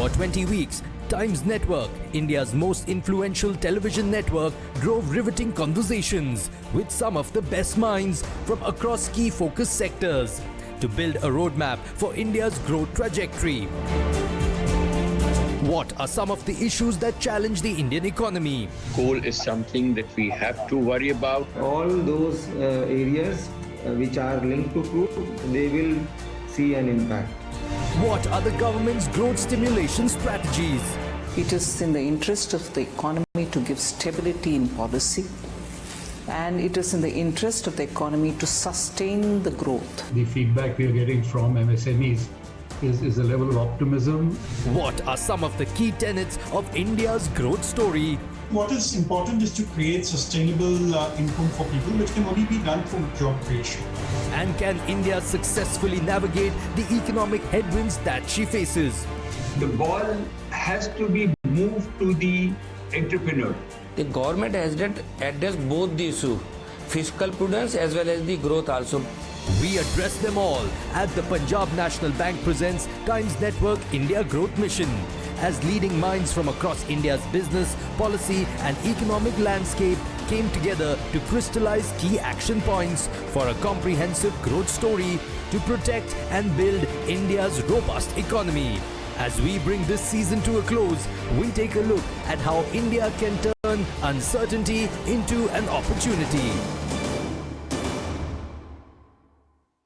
For 20 weeks, Times Network, India's most influential television network, drove riveting conversations with some of the best minds from across key focus sectors to build a roadmap for India's growth trajectory. What are some of the issues that challenge the Indian economy? Coal is something that we have to worry about. All those areas which are linked to crude, they will see an impact. What are the government's growth stimulation strategies? It is in the interest of the economy to give stability in policy, and it is in the interest of the economy to sustain the growth. The feedback we are getting from MSMEs is a level of optimism. What are some of the key tenets of India's growth story? What is important is to create sustainable income for people, which can only be done through job creation. And can India successfully navigate the economic headwinds that she faces? The ball has to be moved to the entrepreneur. The government has addressed both the issue, fiscal prudence as well as the growth also. We address them all at the Punjab National Bank presents Times Network India Growth Mission, as leading minds from across India's business, policy and economic landscape came together to crystallize key action points for a comprehensive growth story to protect and build India's robust economy. As we bring this season to a close, we take a look at how India can turn uncertainty into an opportunity.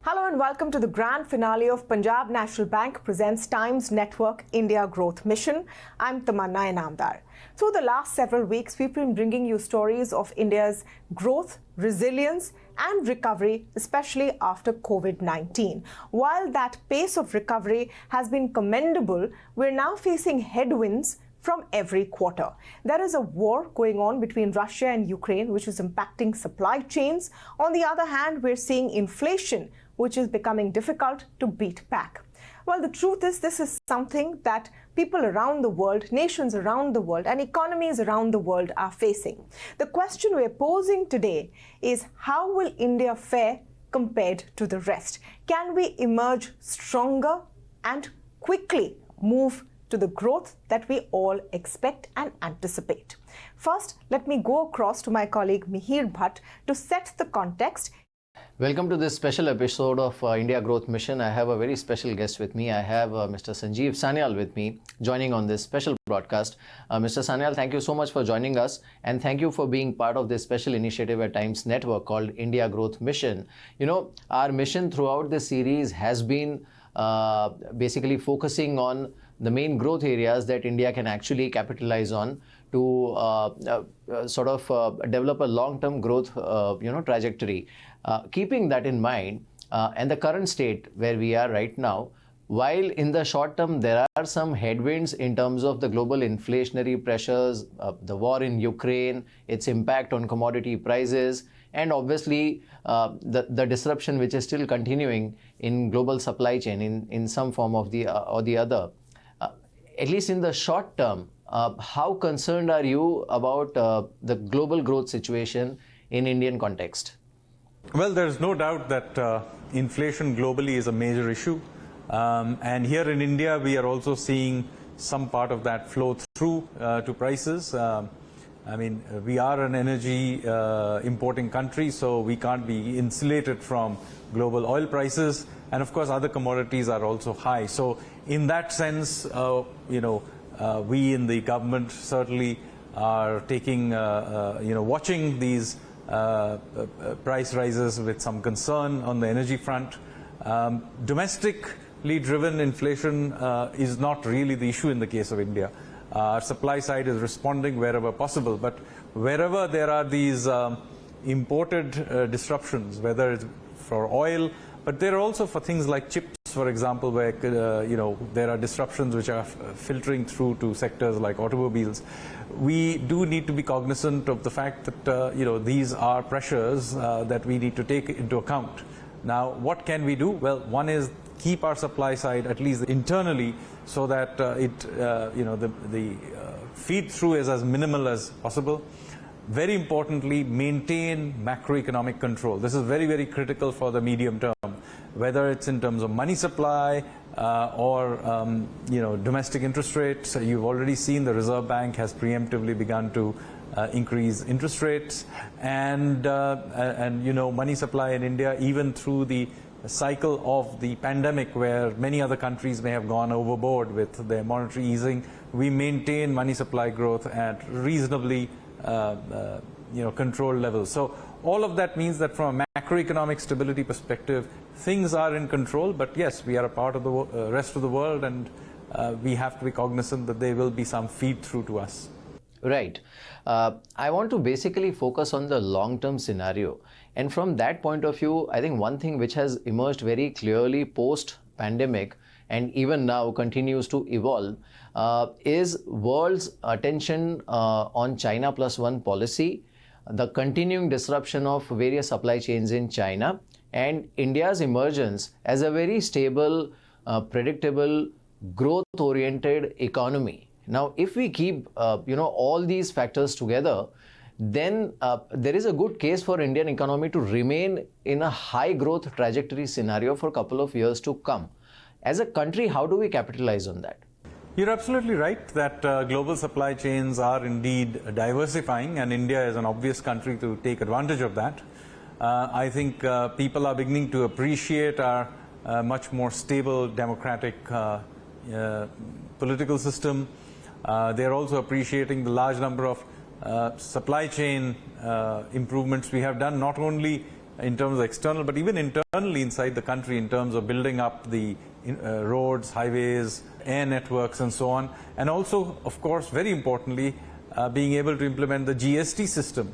Hello and welcome to the grand finale of Punjab National Bank presents Times Network India Growth Mission. I'm Tamanna Inamdar. Through the last several weeks, we've been bringing you stories of India's growth, resilience and recovery, especially after COVID-19. While that pace of recovery has been commendable, we're now facing headwinds from every quarter. There is a war going on between Russia and Ukraine, which is impacting supply chains. On the other hand, we're seeing inflation, which is becoming difficult to beat back. Well, the truth is this is something that people around the world, nations around the world, and economies around the world are facing. The question we're posing today is, how will India fare compared to the rest? Can we emerge stronger and quickly move to the growth that we all expect and anticipate? First, let me go across to my colleague Mihir Bhatt to set the context. Welcome to this special episode of India Growth Mission. I have a very special guest with me. I have Mr. Sanjeev Sanyal with me joining on this special broadcast. Mr. Sanyal, thank you so much for joining us, and thank you for being part of this special initiative at Times Network called India Growth Mission. You know, our mission throughout this series has been basically focusing on the main growth areas that India can actually capitalize on to develop a long-term growth trajectory. Keeping that in mind and the current state where we are right now, while in the short term there are some headwinds in terms of the global inflationary pressures, the war in Ukraine, its impact on commodity prices, and obviously the disruption which is still continuing in global supply chain in some form of the or the other. At least in the short term, how concerned are you about the global growth situation in Indian context? Well, there's no doubt that inflation globally is a major issue. And here in India, we are also seeing some part of that flow through to prices. I mean, we are an energy importing country, so we can't be insulated from global oil prices. And of course, other commodities are also high. So in that sense, we in the government certainly are taking, watching these price rises with some concern on the energy front. Domestically driven inflation is not really the issue in the case of India. Our supply side is responding wherever possible, but wherever there are these imported disruptions, whether it's for oil, but there are also for things like chips, for example, where there are disruptions which are filtering through to sectors like automobiles. We do need to be cognizant of the fact that these are pressures that we need to take into account. Now, what can we do? Well, one is keep our supply side at least internally so that the feed through is as minimal as possible. Very importantly, maintain macroeconomic control. This is very, very critical for the medium term, whether it's in terms of money supply, domestic interest rates. You've already seen the Reserve Bank has preemptively begun to increase interest rates, and money supply in India, even through the cycle of the pandemic, where many other countries may have gone overboard with their monetary easing, we maintain money supply growth at reasonably controlled levels. So all of that means that from a macroeconomic stability perspective, things are in control. But yes, we are a part of the rest of the world, and we have to be cognizant that there will be some feed through to us. Right. I want to basically focus on the long-term scenario. And from that point of view, I think one thing which has emerged very clearly post-pandemic and even now continues to evolve is world's attention on China plus one policy, the continuing disruption of various supply chains in China, and India's emergence as a very stable, predictable, growth-oriented economy. Now, if we keep all these factors together, then there is a good case for Indian economy to remain in a high growth trajectory scenario for a couple of years to come. As a country, how do we capitalize on that? You're absolutely right that global supply chains are indeed diversifying, and India is an obvious country to take advantage of that. I think people are beginning to appreciate our much more stable democratic political system. They're also appreciating the large number of supply chain improvements we have done, not only in terms of external, but even internally inside the country, in terms of building up the roads, highways, air networks, and so on. And also, of course, very importantly, being able to implement the GST system.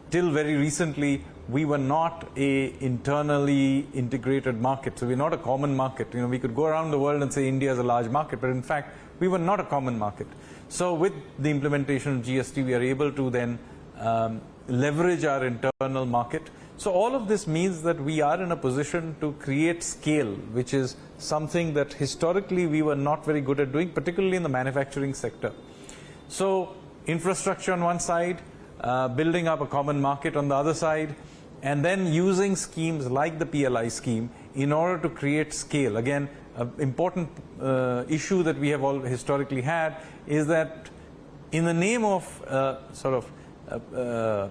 Till very recently, we were not a internally integrated market. So we're not a common market. We could go around the world and say India is a large market, but in fact, we were not a common market. So with the implementation of GST, we are able to then leverage our internal market. So all of this means that we are in a position to create scale, which is something that historically we were not very good at doing, particularly in the manufacturing sector. So infrastructure on one side, building up a common market on the other side, and then using schemes like the PLI scheme in order to create scale. Again, an important issue that we have all historically had is that in the name of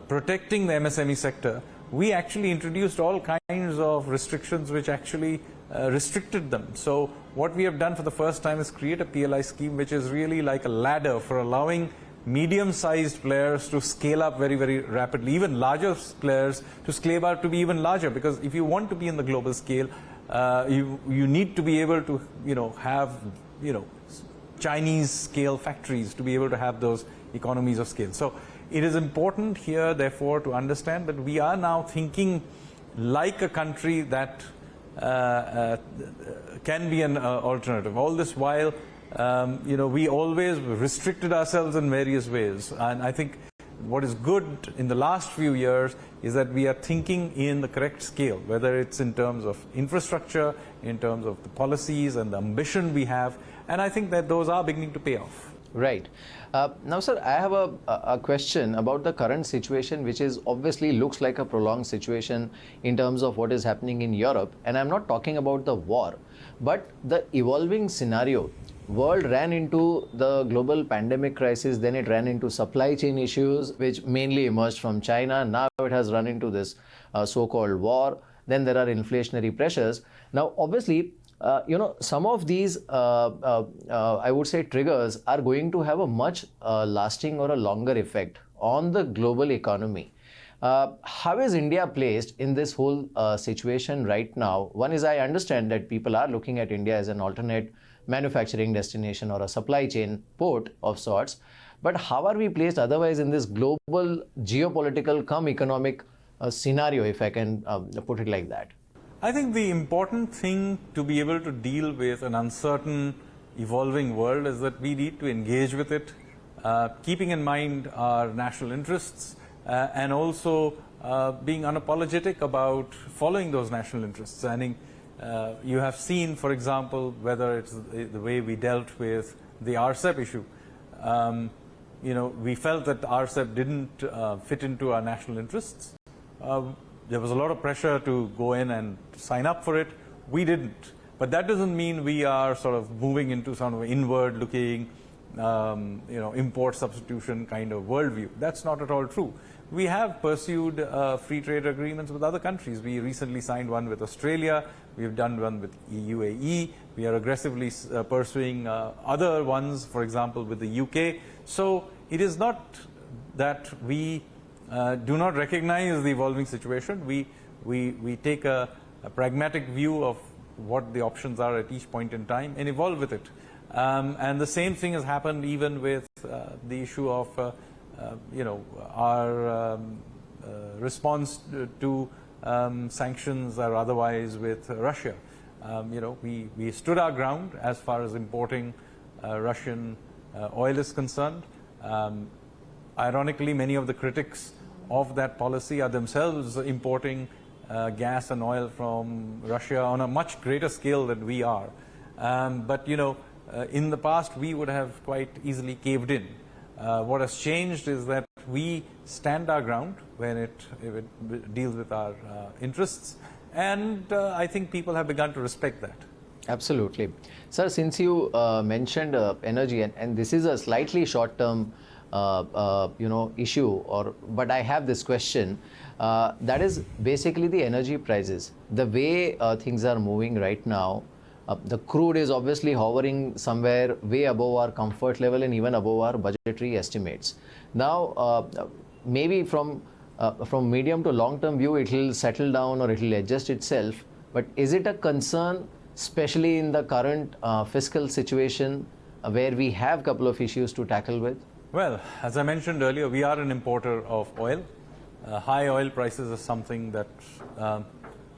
protecting the MSME sector, we actually introduced all kinds of restrictions which actually restricted them. So what we have done for the first time is create a PLI scheme which is really like a ladder for allowing medium-sized players to scale up very, very rapidly, even larger players to scale up to be even larger, because if you want to be in the global scale, you need to be able to have Chinese scale factories to be able to have those economies of scale. So it is important here, therefore, to understand that we are now thinking like a country that can be an alternative. All this while, we always restricted ourselves in various ways. And I think what is good in the last few years is that we are thinking in the correct scale, whether it's in terms of infrastructure, in terms of the policies and the ambition we have. And I think that those are beginning to pay off. Right. Now, sir, I have a question about the current situation, which is obviously looks like a prolonged situation in terms of what is happening in Europe. And I'm not talking about the war, but the evolving scenario. World ran into the global pandemic crisis, then it ran into supply chain issues, which mainly emerged from China. Now it has run into this so-called war. Then there are inflationary pressures. Now, obviously, some of these, I would say, triggers are going to have a much lasting or a longer effect on the global economy. How is India placed in this whole situation right now? One is, I understand that people are looking at India as an alternate manufacturing destination or a supply chain port of sorts. But how are we placed otherwise in this global geopolitical cum economic scenario, if I can put it like that? I think the important thing to be able to deal with an uncertain, evolving world is that we need to engage with it, keeping in mind our national interests and also being unapologetic about following those national interests. I think you have seen, for example, whether it's the way we dealt with the RCEP issue. We felt that RCEP didn't fit into our national interests. There was a lot of pressure to go in and sign up for it. We didn't. But that doesn't mean we are sort of moving into sort of inward-looking, import substitution kind of worldview. That's not at all true. We have pursued free trade agreements with other countries. We recently signed one with Australia. We've done one with UAE. We are aggressively pursuing other ones, for example, with the UK. So it is not that we do not recognize the evolving situation. We take a pragmatic view of what the options are at each point in time and evolve with it. And the same thing has happened even with the issue of our response to sanctions or otherwise with Russia. We stood our ground as far as importing Russian oil is concerned. Ironically, many of the critics of that policy are themselves importing gas and oil from Russia on a much greater scale than we are. But in the past, we would have quite easily caved in. What has changed is that we stand our ground when it deals with our interests, and I think people have begun to respect that. Absolutely. Sir, since you mentioned energy, and this is a slightly short-term issue, but I have this question, that is basically the energy prices. The way things are moving right now, the crude is obviously hovering somewhere way above our comfort level and even above our budgetary estimates. Now, maybe from medium to long-term view, it will settle down or it will adjust itself. But is it a concern, especially in the current fiscal situation where we have a couple of issues to tackle with? Well, as I mentioned earlier, we are an importer of oil. High oil prices is something that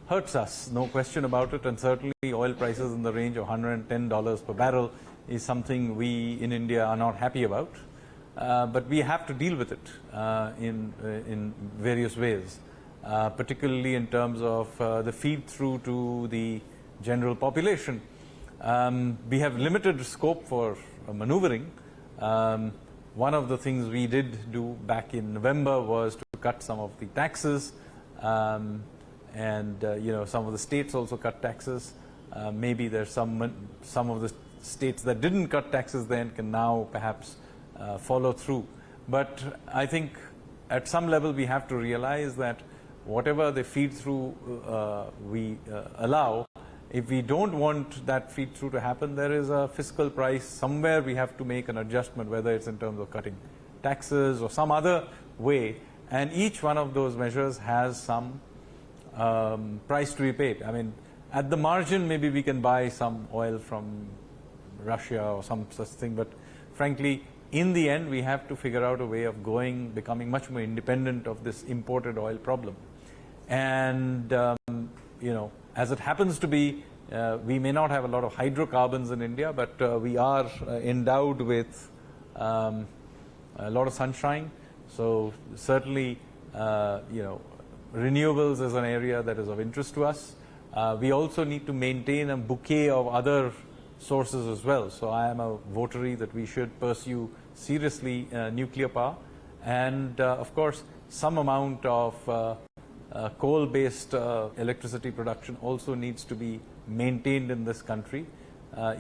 hurts us, no question about it, and certainly oil prices in the range of $110 per barrel is something we in India are not happy about. But we have to deal with it in various ways, particularly in terms of the feed through to the general population. We have limited scope for maneuvering. One of the things we did do back in November was to cut some of the taxes, and some of the states also cut taxes. Maybe there's some of the states that didn't cut taxes then can now perhaps follow through. But I think at some level we have to realize that whatever the feed through we allow, if we don't want that feed through to happen, there is a fiscal price. Somewhere we have to make an adjustment, whether it's in terms of cutting taxes or some other way. And each one of those measures has some price to be paid. I mean, at the margin, maybe we can buy some oil from Russia or some such thing. But frankly, in the end, we have to figure out a way of becoming much more independent of this imported oil problem. And, as it happens to be, we may not have a lot of hydrocarbons in India, but we are endowed with a lot of sunshine. So certainly, renewables is an area that is of interest to us. We also need to maintain a bouquet of other sources as well. So I am a votary that we should pursue seriously nuclear power. And of course, some amount of coal-based electricity production also needs to be maintained in this country,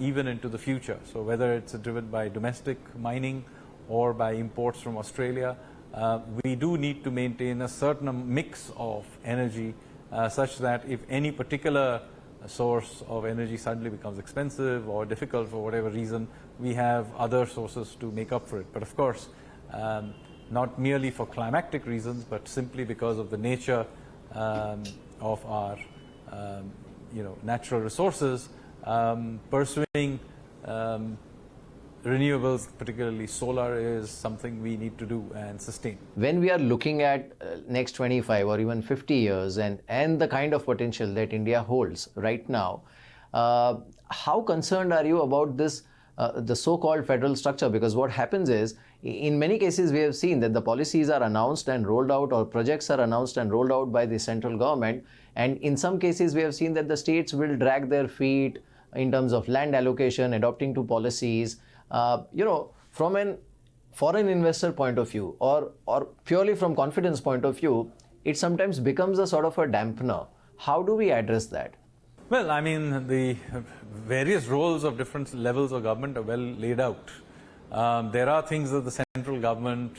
even into the future. So whether it's driven by domestic mining or by imports from Australia, we do need to maintain a certain mix of energy such that if any particular source of energy suddenly becomes expensive or difficult for whatever reason, we have other sources to make up for it. But of course, not merely for climatic reasons, but simply because of the nature of our natural resources, pursuing renewables, particularly solar, is something we need to do and sustain. When we are looking at next 25 or even 50 years and the kind of potential that India holds right now, how concerned are you about this, the so-called federal structure? Because what happens is, in many cases, we have seen that the policies are announced and rolled out, or projects are announced and rolled out by the central government. And in some cases, we have seen that the states will drag their feet in terms of land allocation, adopting to policies. From an foreign investor point of view or purely from confidence point of view, it sometimes becomes a sort of a dampener. How do we address that? Well, I mean, the various roles of different levels of government are well laid out. There are things that the central government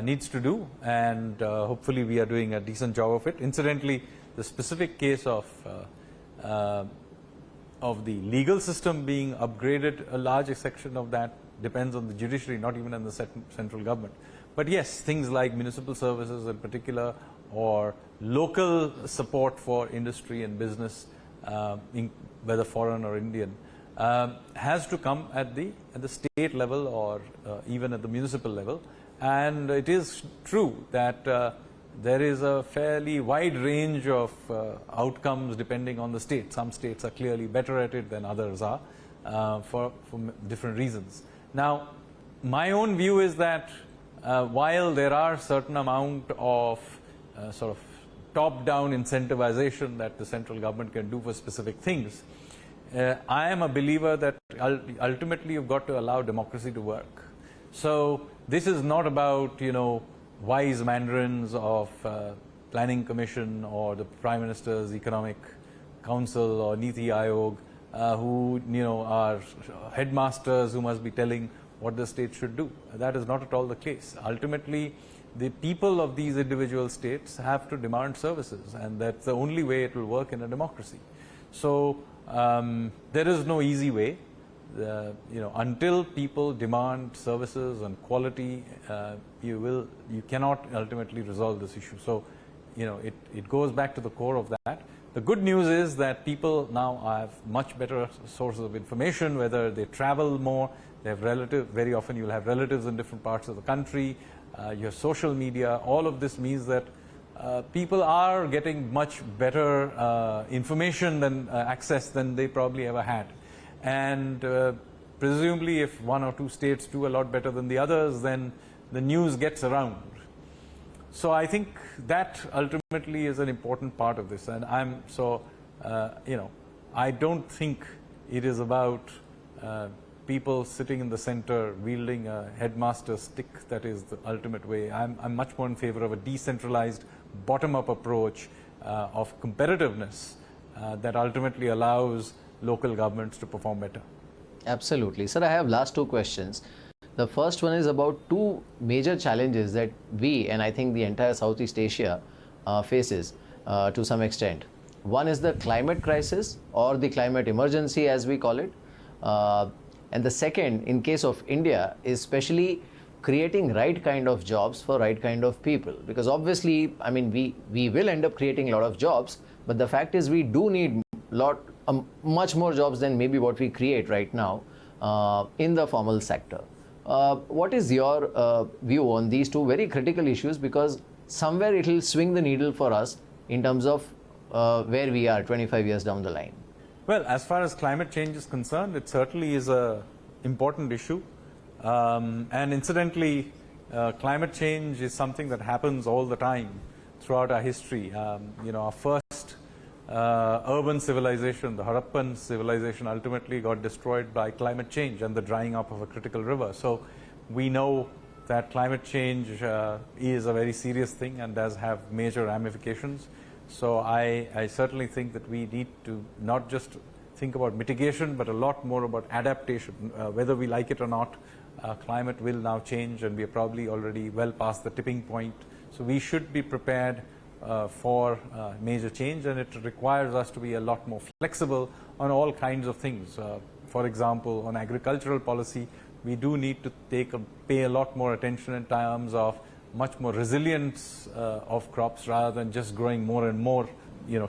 needs to do, and hopefully we are doing a decent job of it. Incidentally, the specific case of the legal system being upgraded, a large section of that depends on the judiciary, not even on the central government. But yes, things like municipal services in particular, or local support for industry and business, whether foreign or Indian, has to come at the state level or even at the municipal level. And it is true that there is a fairly wide range of outcomes depending on the state. Some states are clearly better at it than others are for different reasons. Now, my own view is that while there are certain amount of sort of top-down incentivization that the central government can do for specific things, I am a believer that ultimately you've got to allow democracy to work. So this is not about, wise mandarins of Planning Commission or the Prime Minister's Economic Council or Niti Aayog who, are headmasters who must be telling what the state should do. That is not at all the case. Ultimately, the people of these individual states have to demand services, and that's the only way it will work in a democracy. So there is no easy way. Until people demand services and quality, you cannot ultimately resolve this issue. So, it goes back to the core of that. The good news is that people now have much better sources of information, whether they travel more, they have relatives, very often you'll have relatives in different parts of the country, you have social media. All of this means that people are getting much better information than access than they probably ever had. And presumably if one or two states do a lot better than the others, then the news gets around. So I think that ultimately is an important part of this. And I don't think it is about people sitting in the center wielding a headmaster stick that is the ultimate way. I'm much more in favor of a decentralized bottom-up approach of competitiveness that ultimately allows local governments to perform better. Absolutely. Sir, I have last two questions. The first one is about two major challenges that we, and I think the entire Southeast Asia faces to some extent. One is the climate crisis, or the climate emergency as we call it. And the second, in case of India, is especially creating right kind of jobs for right kind of people. Because obviously, I mean, we will end up creating a lot of jobs, but the fact is we do need much more jobs than maybe what we create right now in the formal sector. What is your view on these two very critical issues? Because somewhere it will swing the needle for us in terms of where we are 25 years down the line. Well, as far as climate change is concerned, it certainly is an important issue. And incidentally, climate change is something that happens all the time throughout our history. Our first urban civilization, the Harappan civilization, ultimately got destroyed by climate change and the drying up of a critical river. So we know that climate change is a very serious thing and does have major ramifications. So I certainly think that we need to not just think about mitigation, but a lot more about adaptation. Whether we like it or not, climate will now change, and we are probably already well past the tipping point. So we should be prepared for major change, and it requires us to be a lot more flexible on all kinds of things. For example, on agricultural policy, we do need to pay a lot more attention in terms of much more resilience of crops rather than just growing more and more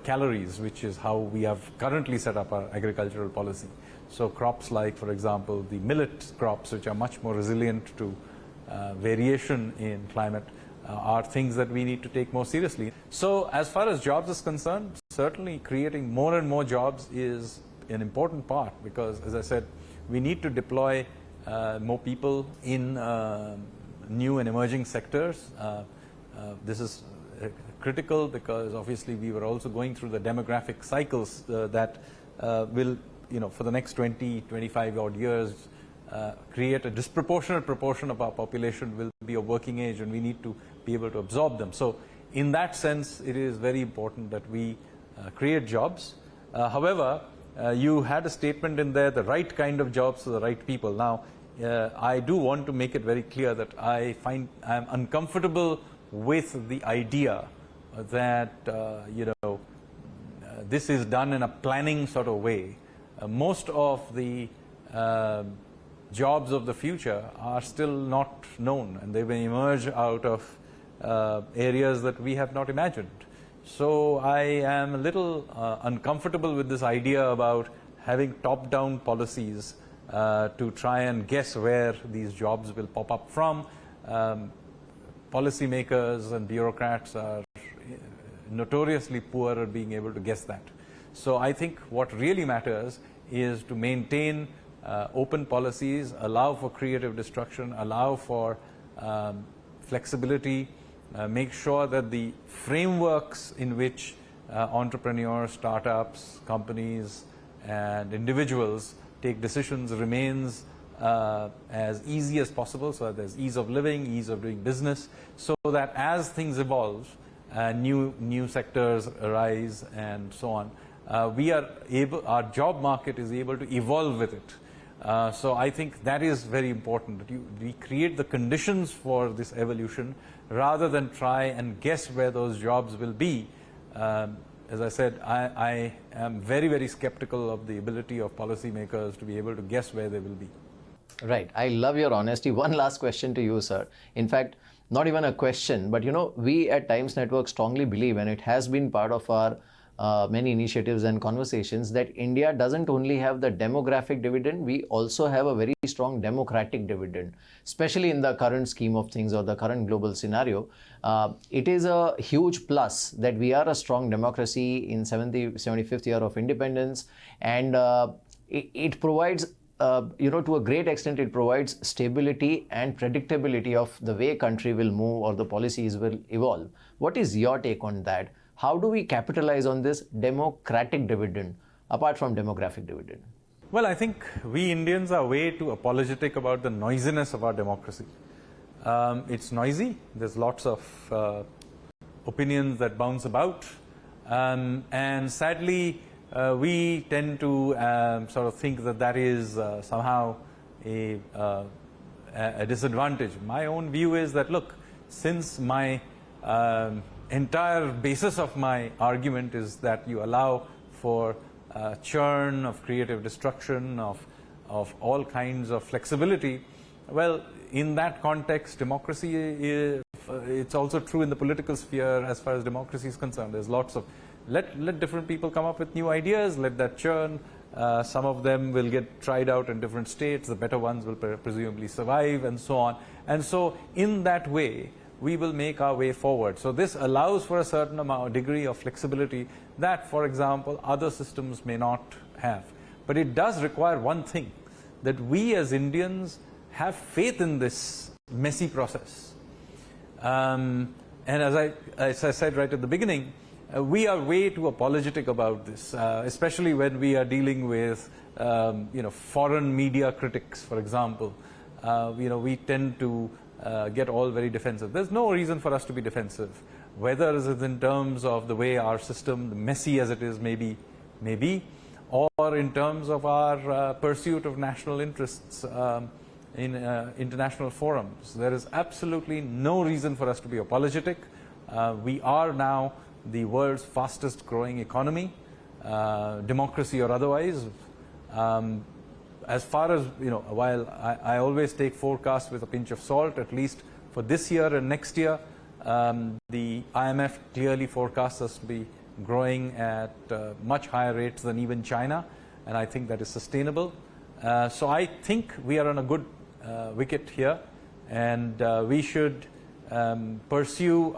calories, which is how we have currently set up our agricultural policy. So crops like, for example, the millet crops, which are much more resilient to variation in climate, are things that we need to take more seriously. So as far as jobs is concerned, certainly creating more and more jobs is an important part, because, as I said, we need to deploy more people in new and emerging sectors. This is critical because obviously we were also going through the demographic cycles that will, for the next 20-25 odd years, create a disproportionate proportion of our population will be of working age, and we need to be able to absorb them. So in that sense, it is very important that we create jobs. However, you had a statement in there, the right kind of jobs for the right people. Now, I do want to make it very clear that I'm uncomfortable with the idea that, this is done in a planning sort of way. Most of the jobs of the future are still not known, and they may emerge out of areas that we have not imagined. So I am a little uncomfortable with this idea about having top-down policies to try and guess where these jobs will pop up from. Policymakers and bureaucrats are notoriously poor at being able to guess that. So I think what really matters is to maintain open policies, allow for creative destruction, allow for flexibility, make sure that the frameworks in which entrepreneurs, startups, companies, and individuals take decisions remains as easy as possible, so that there's ease of living, ease of doing business, so that as things evolve, new sectors arise and so on, our job market is able to evolve with it. So I think that is very important, that we create the conditions for this evolution rather than try and guess where those jobs will be. As I said, I am very, very skeptical of the ability of policymakers to be able to guess where they will be. Right. I love your honesty. One last question to you, sir. In fact, not even a question, but we at Times Network strongly believe, and it has been part of our many initiatives and conversations, that India doesn't only have the demographic dividend, we also have a very strong democratic dividend, especially in the current scheme of things or the current global scenario. It is a huge plus that we are a strong democracy in 75th year of independence, and it provides to a great extent, it provides stability and predictability of the way country will move or the policies will evolve. What is your take on that? How do we capitalize on this democratic dividend apart from demographic dividend? Well, I think we Indians are way too apologetic about the noisiness of our democracy. It's noisy. There's lots of opinions that bounce about. And sadly, we tend to sort of think that is somehow a disadvantage. My own view is that, look, since my entire basis of my argument is that you allow for churn, of creative destruction, of all kinds of flexibility, well, in that context, democracy it's also true in the political sphere as far as democracy is concerned. There's lots of let different people come up with new ideas, let that churn. Some of them will get tried out in different states, the better ones will presumably survive, and so on. And so in that way, we will make our way forward. So this allows for a certain degree of flexibility that, for example, other systems may not have. But it does require one thing, that we as Indians have faith in this messy process. And as I said right at the beginning, we are way too apologetic about this, especially when we are dealing with foreign media critics, for example. We tend to get all very defensive. There's no reason for us to be defensive, whether it's in terms of the way our system, messy as it is maybe, or in terms of our pursuit of national interests in international forums. There is absolutely no reason for us to be apologetic. We are now the world's fastest growing economy, democracy or otherwise. As far as, while I always take forecasts with a pinch of salt, at least for this year and next year, the IMF clearly forecasts us to be growing at much higher rates than even China, and I think that is sustainable. So I think we are on a good wicket here, and we should pursue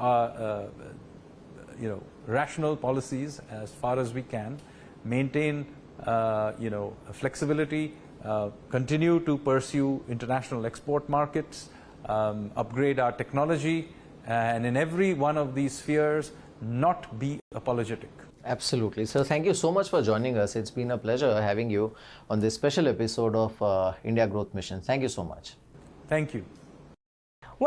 rational policies as far as we can, maintain flexibility, continue to pursue international export markets, upgrade our technology, and in every one of these spheres, not be apologetic. Absolutely. So thank you so much for joining us. It's been a pleasure having you on this special episode of India Growth Mission. Thank you so much. Thank you.